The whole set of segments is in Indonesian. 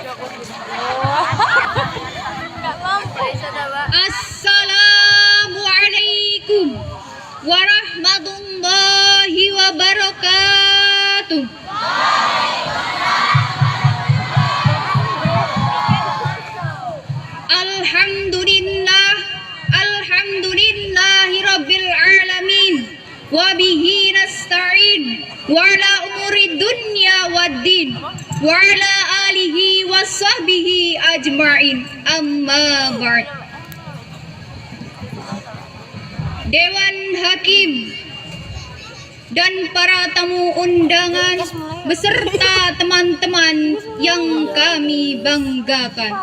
Assalamualaikum warahmatullahi wabarakatuh. Alhamdulillahi rabbil alamin. Wabihi nasta'in wa ala umuri dunya waddin wa ala alihi wa sahbihi ajma'in, amma ba'd. Dewan Hakim dan para tamu undangan beserta teman-teman yang kami banggakan,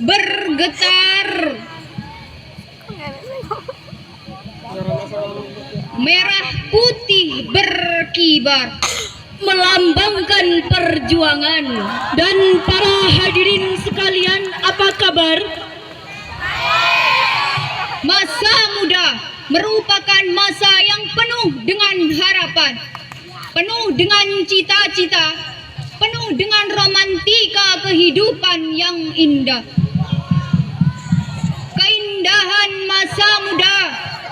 bergetar merah putih berkibar melambangkan perjuangan. Dan para hadirin sekalian, apa kabar? Masa muda merupakan masa yang penuh dengan harapan, penuh dengan cita-cita, penuh dengan romantika kehidupan yang indah. Keindahan masa muda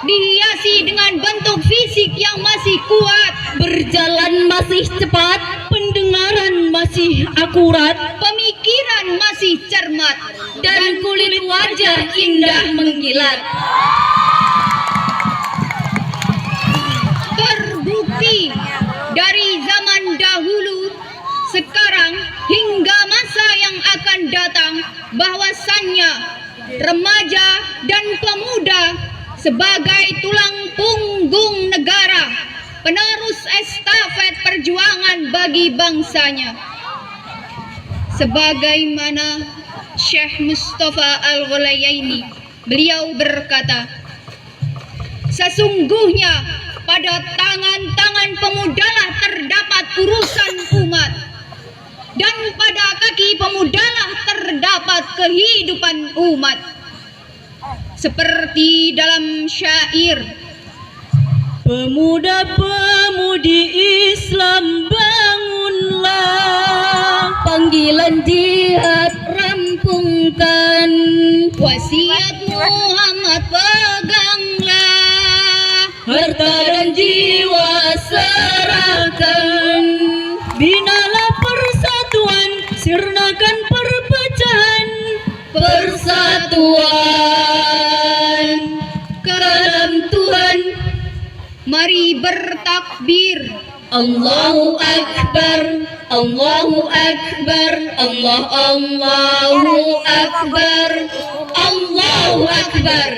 dihiasi dengan bentuk fisik yang masih kuat, berjalan masih cepat, pendengaran masih akurat, pemikiran masih cermat, dan kulit wajah indah mengkilat. Terbukti dari zaman dahulu, sekarang hingga masa yang akan datang, bahwasannya remaja dan pemuda sebagai tulang punggung negara, penerus estafet perjuangan bagi bangsanya. Sebagaimana Syekh Mustafa Al-Ghulayaini, beliau berkata, sesungguhnya pada tangan-tangan pemudalah terdapat urusan umat, dan pada kaki pemudalah terdapat kehidupan umat. Seperti dalam syair, pemuda-pemudi Islam bangunlah, panggilan jihad rampungkan, wasiat Muhammad peganglah, harta dan jiwa serahkan, binalah persatuan, sirnakan perpecahan, persatuan dalam Tuhan. Mari bertakbir, Allahu Akbar, Allahu Akbar, Allahu Akbar, Allahu Akbar.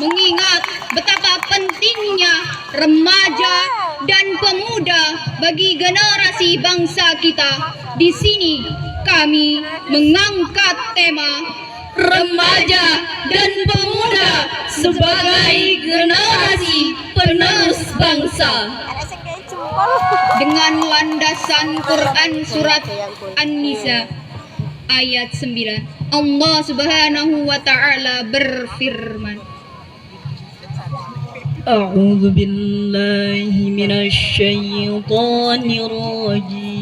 Mengingat betapa pentingnya remaja dan pemuda bagi generasi bangsa kita, di sini kami mengangkat tema remaja dan pemuda sebagai generasi penerus bangsa, dengan landasan Quran surat An-Nisa ayat 9. Allah Subhanahu wa taala berfirman, A'udzu billahi minasy syaithanir rajim.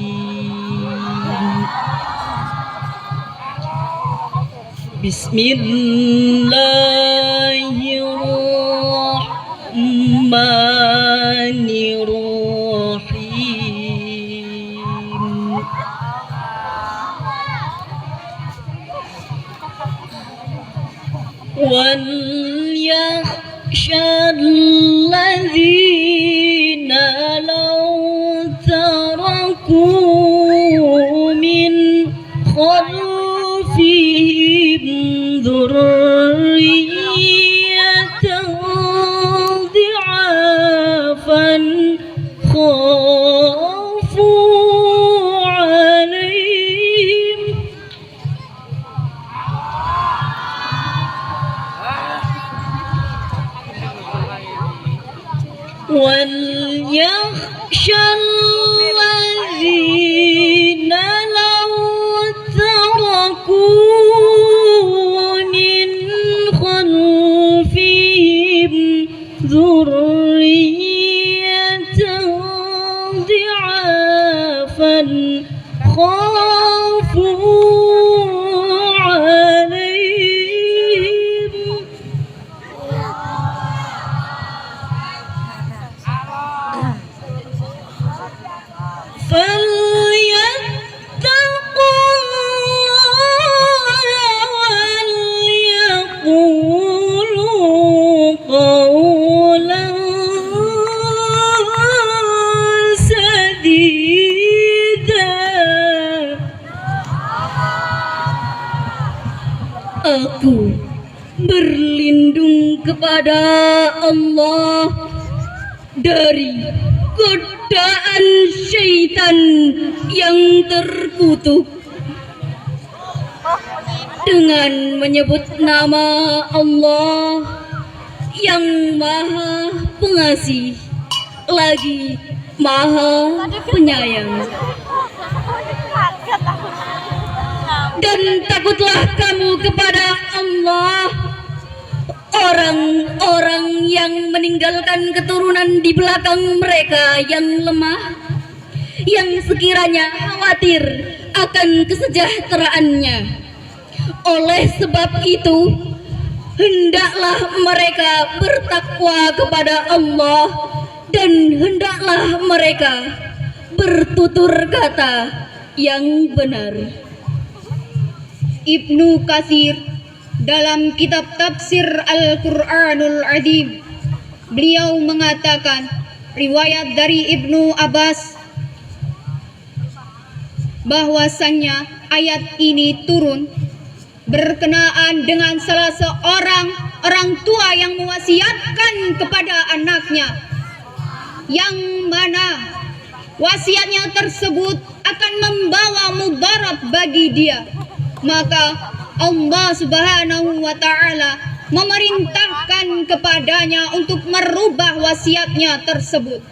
Bismillahirrahmanirrahim. Wal yakhshal ladzina law taraku min khalfihim dzurriyyatan dhi'afan khafu 'alaihim wal yakhshal ladzina law taraku min خافوا عليهم فليتقوا الله وليقولوا قولا سديدا. Aku berlindung kepada Allah dari godaan syaitan yang terkutuk dengan menyebut nama Allah yang Maha Pengasih lagi Maha Penyayang. Dan takutlah kamu kepada Allah, orang-orang yang meninggalkan keturunan di belakang mereka yang lemah, yang sekiranya khawatir akan kesejahteraannya. Oleh sebab itu, hendaklah mereka bertakwa kepada Allah dan hendaklah mereka bertutur kata yang benar. Ibnu Katsir dalam kitab tafsir Al-Quranul Azim, beliau mengatakan riwayat dari Ibnu Abbas bahwasannya ayat ini turun berkenaan dengan salah seorang orang tua yang mewasiatkan kepada anaknya, yang mana wasiatnya tersebut akan membawa mudarat bagi dia. Maka Allah Subhanahu wa Ta'ala memerintahkan kepadanya untuk merubah wasiatnya tersebut,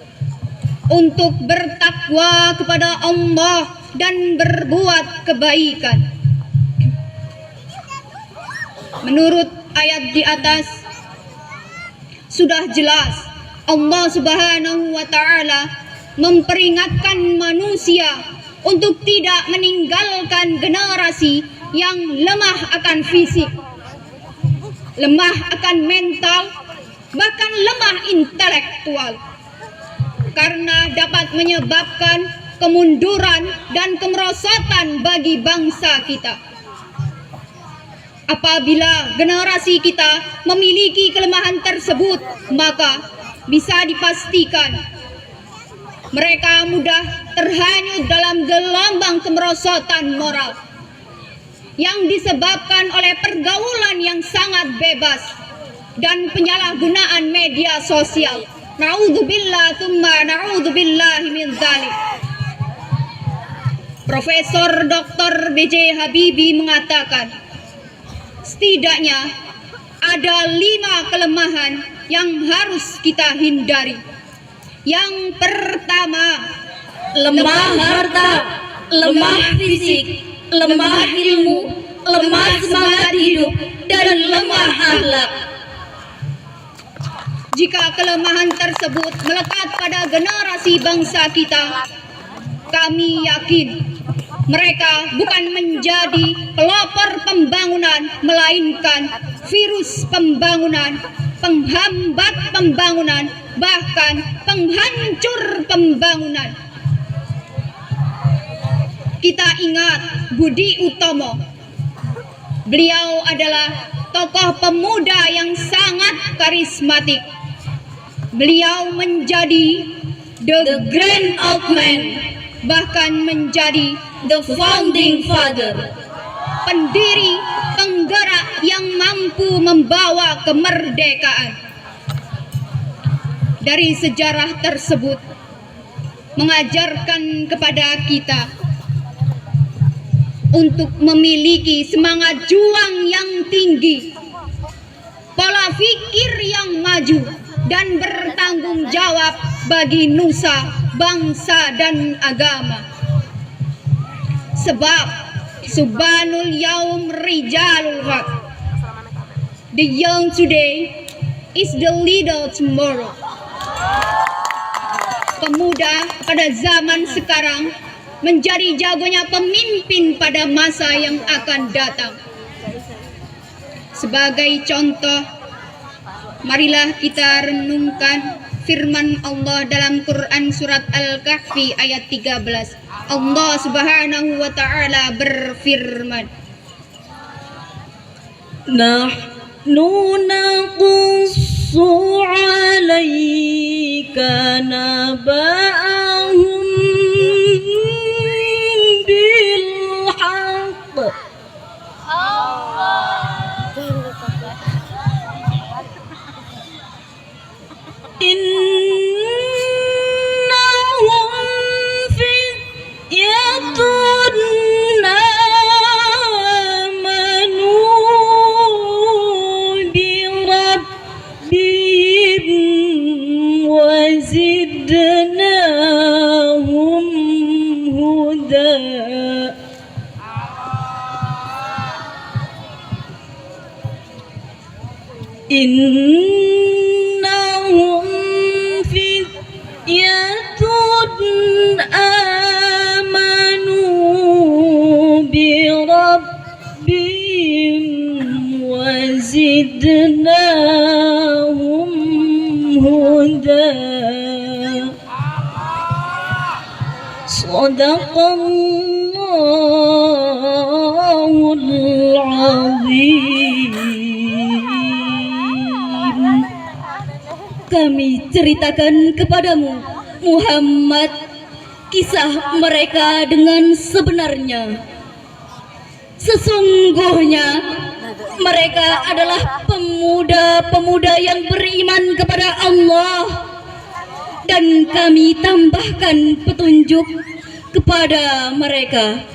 untuk bertakwa kepada Allah dan berbuat kebaikan. Menurut ayat di atas sudah jelas Allah Subhanahu wa Ta'ala memperingatkan manusia untuk tidak meninggalkan generasi yang lemah akan fisik, lemah akan mental, bahkan lemah intelektual, karena dapat menyebabkan kemunduran dan kemerosotan bagi bangsa kita. Apabila generasi kita memiliki kelemahan tersebut, maka bisa dipastikan mereka mudah terhanyut dalam gelombang kemerosotan moral yang disebabkan oleh pergaulan yang sangat bebas dan penyalahgunaan media sosial. Na'udzubillah tsumma na'udzubillahi min dzalik. Profesor Dr. B.J. Habibie mengatakan, setidaknya ada 5 kelemahan yang harus kita hindari. Yang pertama, lemah harta, lemah fisik, lemah ilmu, lemah semangat hidup, dan lemah akhlak. Jika kelemahan tersebut melekat pada generasi bangsa kita, kami yakin mereka bukan menjadi pelopor pembangunan, melainkan virus pembangunan, penghambat pembangunan, bahkan penghancur pembangunan. Kita ingat Budi Utomo. Beliau adalah tokoh pemuda yang sangat karismatik. Beliau menjadi the grand old man, bahkan menjadi The founding father, pendiri penggerak yang mampu membawa kemerdekaan. Dari sejarah tersebut mengajarkan kepada kita untuk memiliki semangat juang yang tinggi, pola pikir yang maju, dan bertanggung jawab bagi nusa, bangsa, dan agama. Sebab Subhanul Yaum Rijalul Haq, the young today is the leader tomorrow. Pemuda pada zaman sekarang menjadi jagonya pemimpin pada masa yang akan datang. Sebagai contoh, marilah kita renungkan firman Allah dalam Quran surat Al-Kahfi ayat 13. Allah Subhanahu wa taala berfirman, Nahnu naqussu 'alaika naba'ahum bil haqq. Innahum fityatun amanu bi rabbihim wa zidnahum huda. Innahum fityatun amanu bi rabbihim wa zidnahum huda. Sadaqallahul azim. Kami ceritakan kepadamu, Muhammad, kisah mereka dengan sebenarnya. Sesungguhnya mereka adalah pemuda-pemuda yang beriman kepada Allah, dan kami tambahkan petunjuk kepada mereka.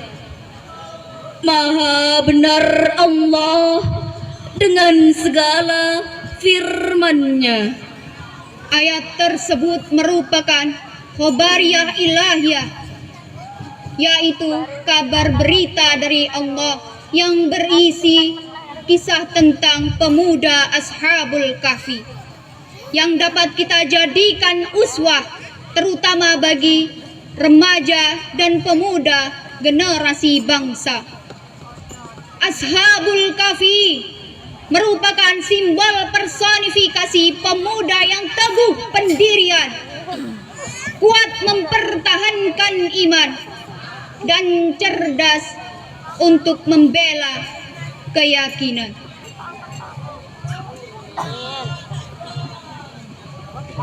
Maha benar Allah dengan segala firman-Nya. Ayat tersebut merupakan khobariyah ilahiyah, yaitu kabar berita dari Allah yang berisi kisah tentang pemuda Ashabul Kahfi yang dapat kita jadikan uswah, terutama bagi remaja dan pemuda generasi bangsa. Ashabul Kahfi merupakan simbol personifikasi pemuda yang teguh pendirian, kuat mempertahankan iman, dan cerdas untuk membela keyakinan.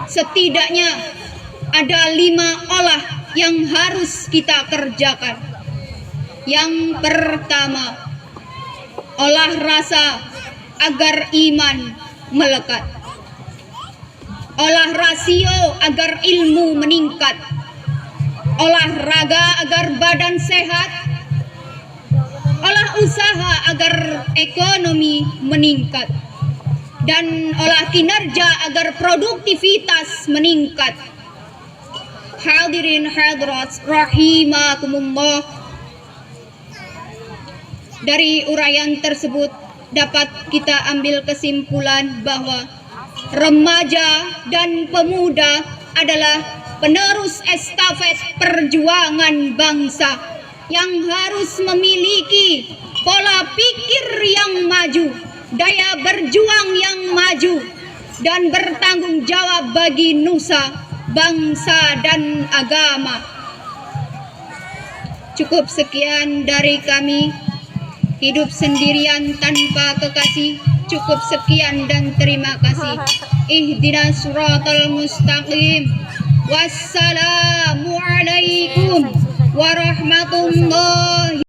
Setidaknya ada 5 olah yang harus kita kerjakan. Yang pertama, olah rasa agar iman melekat. Olah rasio agar ilmu meningkat. Olahraga agar badan sehat. Olah usaha agar ekonomi meningkat. Dan olah kinerja agar produktivitas meningkat. Hadirin hadirat rahimakumullah. Dari uraian tersebut dapat kita ambil kesimpulan bahwa remaja dan pemuda adalah penerus estafet perjuangan bangsa yang harus memiliki pola pikir yang maju, daya berjuang yang maju, dan bertanggung jawab bagi nusa, bangsa, dan agama. Cukup sekian dari kami. Hidup sendirian tanpa kekasih. Cukup sekian dan terima kasih. Ihdinas siratal mustaqim. Wassalamualaikum warahmatullahi